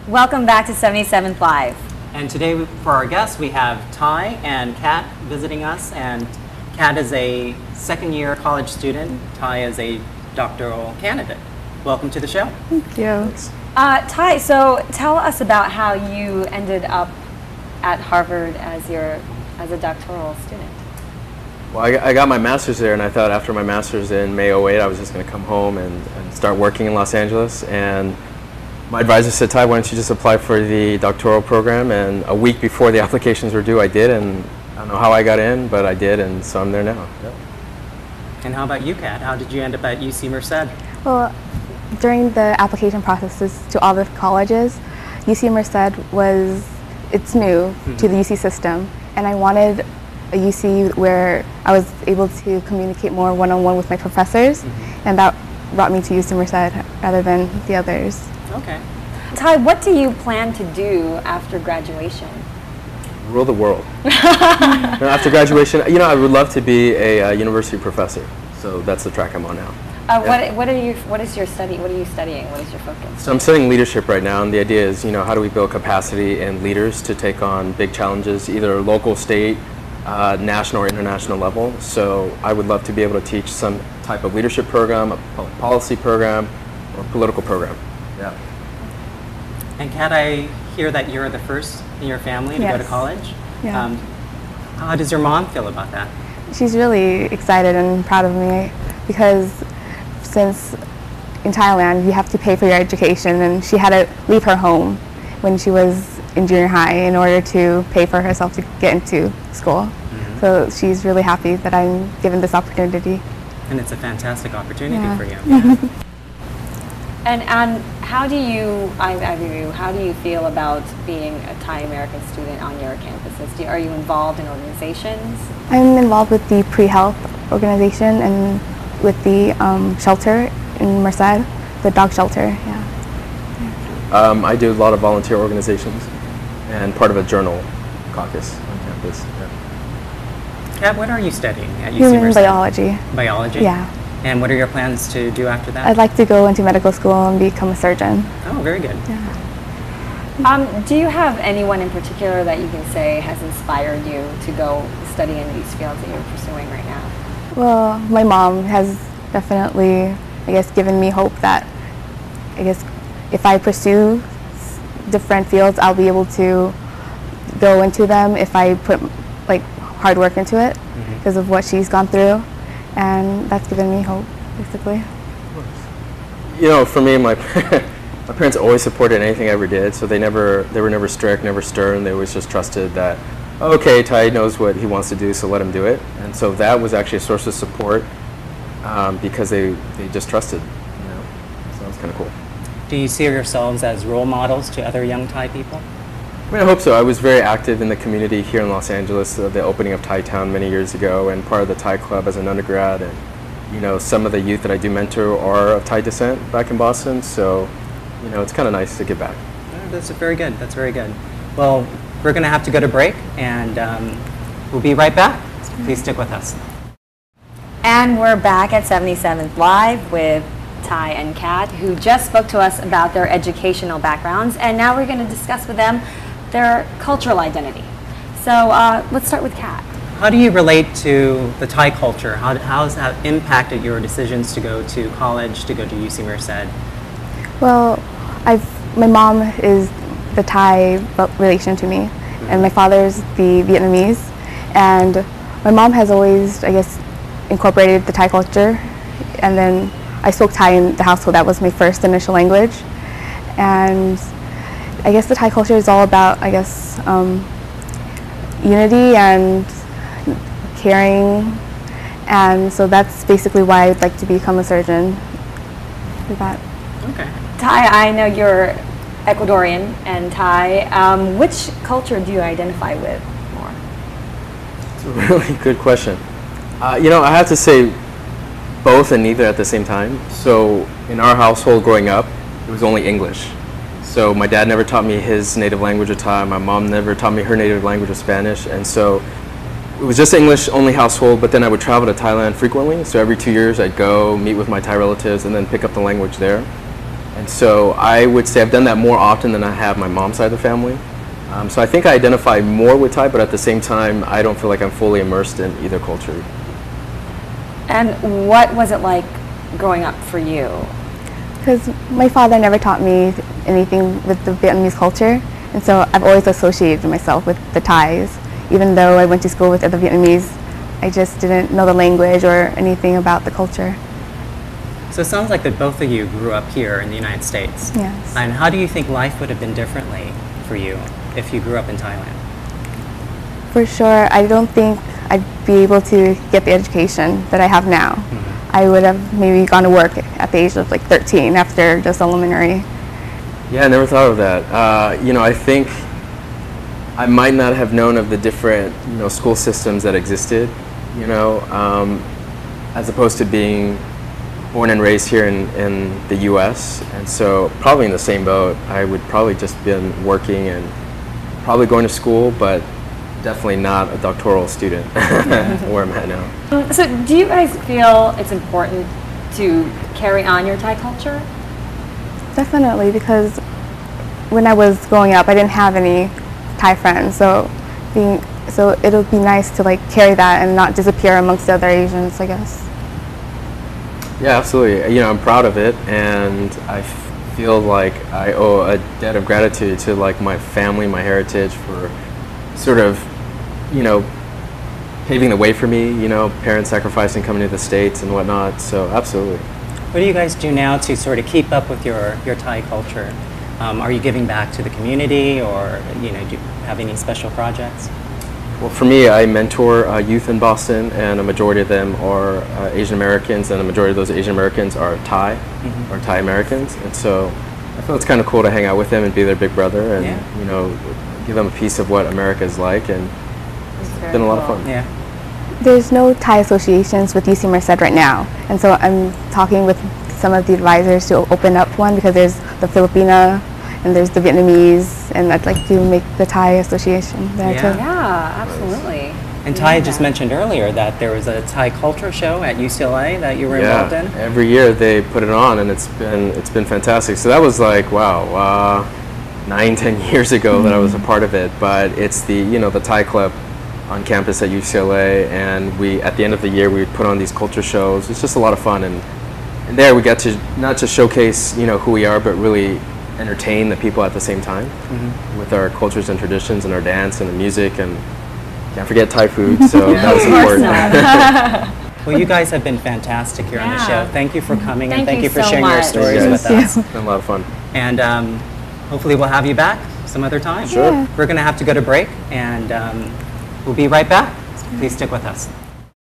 Welcome back to 77th Live. And today for our guests we have Ty and Kat visiting us, and Kat is a second-year college student. Ty is a doctoral candidate. Welcome to the show. Thank you. Thanks. Ty, so tell us about how you ended up at Harvard as a doctoral student. Well, I got my master's there, and I thought after my master's in May '08, I was just going to come home and start working in Los Angeles. And my advisor said, Ty, why don't you just apply for the doctoral program? And a week before the applications were due, I did, and I don't know how I got in, but I did, and so I'm there now. Yeah. And how about you, Kat? How did you end up at UC Merced? Well, during the application processes to all the colleges, UC Merced it's new to the UC system, and I wanted a UC where I was able to communicate more one-on-one with my professors, and that brought me to UC Merced rather than the others. Okay. Ty, what do you plan to do after graduation? Rule the world. After graduation, I would love to be a university professor, so that's the track I'm on now. What is your study? What are you studying? What is your focus? So I'm studying leadership right now, and the idea is, how do we build capacity in leaders to take on big challenges, either local, state, national, or international level. So I would love to be able to teach some type of leadership program, a public policy program, or political program. Yeah. And Kat, I hear that you're the first in your family to go to Yes. college. Yeah. How does your mom feel about that? She's really excited and proud of me because since in Thailand you have to pay for your education, and she had to leave her home when she was in junior high in order to pay for herself to get into school. So she's really happy that I'm given this opportunity. And it's a fantastic opportunity Yeah. for you. And how do you feel about being a Thai American student on your campuses? Are you involved in organizations? I'm involved with the pre-health organization and with the shelter in Merced, the dog shelter. Yeah. I do a lot of volunteer organizations and part of a journal caucus on campus. Yeah. Kat, what are you studying at UC Human Merced? biology. Biology? Yeah. And what are your plans to do after that? I'd like to go into medical school and become a surgeon. Oh, very good. Do you have anyone in particular that you can say has inspired you to go study in these fields that you're pursuing right now? Well, my mom has definitely, given me hope that, if I pursue different fields, I'll be able to go into them if I put, hard work into it because of what she's gone through. And that's given me hope, basically. For me, my parents always supported anything I ever did, so they were never strict, never stern. They always just trusted that, okay, Ty knows what he wants to do, so let him do it. And so that was actually a source of support because they just trusted, So that was kind of cool. Do you see yourselves as role models to other young Thai people? I hope so. I was very active in the community here in Los Angeles, the opening of Thai Town many years ago, and part of the Thai Club as an undergrad. And some of the youth that I do mentor are of Thai descent back in Boston, so it's kind of nice to give back. That's very good. That's very good. Well, we're going to have to go to break, and we'll be right back. Please stick with us. And we're back at 77th Live with Ty and Kat, who just spoke to us about their educational backgrounds, and now we're going to discuss with them their cultural identity. So let's start with Kat. How do you relate to the Thai culture? How has that impacted your decisions to go to college, to go to UC Merced? Well, my mom is the Thai relation to me, and my father's the Vietnamese. And my mom has always, incorporated the Thai culture, and then I spoke Thai in the household. That was my first initial language. And the Thai culture is all about, unity and caring. And so that's basically why I'd like to become a surgeon. With that. Okay. Ty, I know you're Ecuadorian and Thai. Which culture do you identify with more? It's a really good question. I have to say both and neither at the same time. So in our household growing up, it was only English. So my dad never taught me his native language of Thai. My mom never taught me her native language of Spanish. And so it was just English only household, but then I would travel to Thailand frequently. So every 2 years I'd go meet with my Thai relatives and then pick up the language there. And so I would say I've done that more often than I have my mom's side of the family. So I think I identify more with Thai, but at the same time, I don't feel like I'm fully immersed in either culture. And what was it like growing up for you? Because my father never taught me anything with the Vietnamese culture, and so I've always associated myself with the Thais. Even though I went to school with other Vietnamese, I just didn't know the language or anything about the culture. So it sounds like that both of you grew up here in the United States. Yes. And how do you think life would have been differently for you if you grew up in Thailand? For sure, I don't think I'd be able to get the education that I have now. I would have maybe gone to work at the age of like 13 after just elementary. Yeah, I never thought of that. I think I might not have known of the different, school systems that existed, as opposed to being born and raised here in the U.S. And so probably in the same boat. I would probably just been working and probably going to school, but definitely not a doctoral student where I'm at now. So do you guys feel it's important to carry on your Thai culture? Definitely, because when I was growing up, I didn't have any Thai friends, so it'll be nice to like carry that and not disappear amongst the other Asians, I guess. Yeah, absolutely. I'm proud of it, and I feel like I owe a debt of gratitude to like my family, my heritage, for sort of, paving the way for me. Parents sacrificing coming to the States and whatnot. So absolutely. What do you guys do now to sort of keep up with your Thai culture? Are you giving back to the community, or do you have any special projects? Well, for me, I mentor youth in Boston, and a majority of them are Asian Americans, and a majority of those Asian Americans are Thai, or Thai Americans. And so I feel it's kind of cool to hang out with them and be their big brother, and give them a piece of what America is like, and it's been a lot of fun. Yeah. There's no Thai associations with UC Merced right now, and so I'm talking with some of the advisors to open up one, because there's the Filipina and there's the Vietnamese, and I'd like to make the Thai association there too. Yeah, absolutely. And Ty just mentioned earlier that there was a Thai culture show at UCLA that you were involved in. Every year they put it on, and it's been fantastic. So that was like, wow, 9-10 years ago that I was a part of it. But it's the Thai club on campus at UCLA, and we at the end of the year we would put on these culture shows. It's just a lot of fun, and there we got to not just showcase who we are, but really entertain the people at the same time with our cultures and traditions and our dance and the music, and can't forget Thai food, so that was important. Well, you guys have been fantastic here on the show. Thank you for coming, and thank you for so sharing your much. stories with us. It's been a lot of fun. And hopefully we'll have you back some other time. Sure. Yeah. We're going to have to go to break, and we'll be right back. Please stick with us.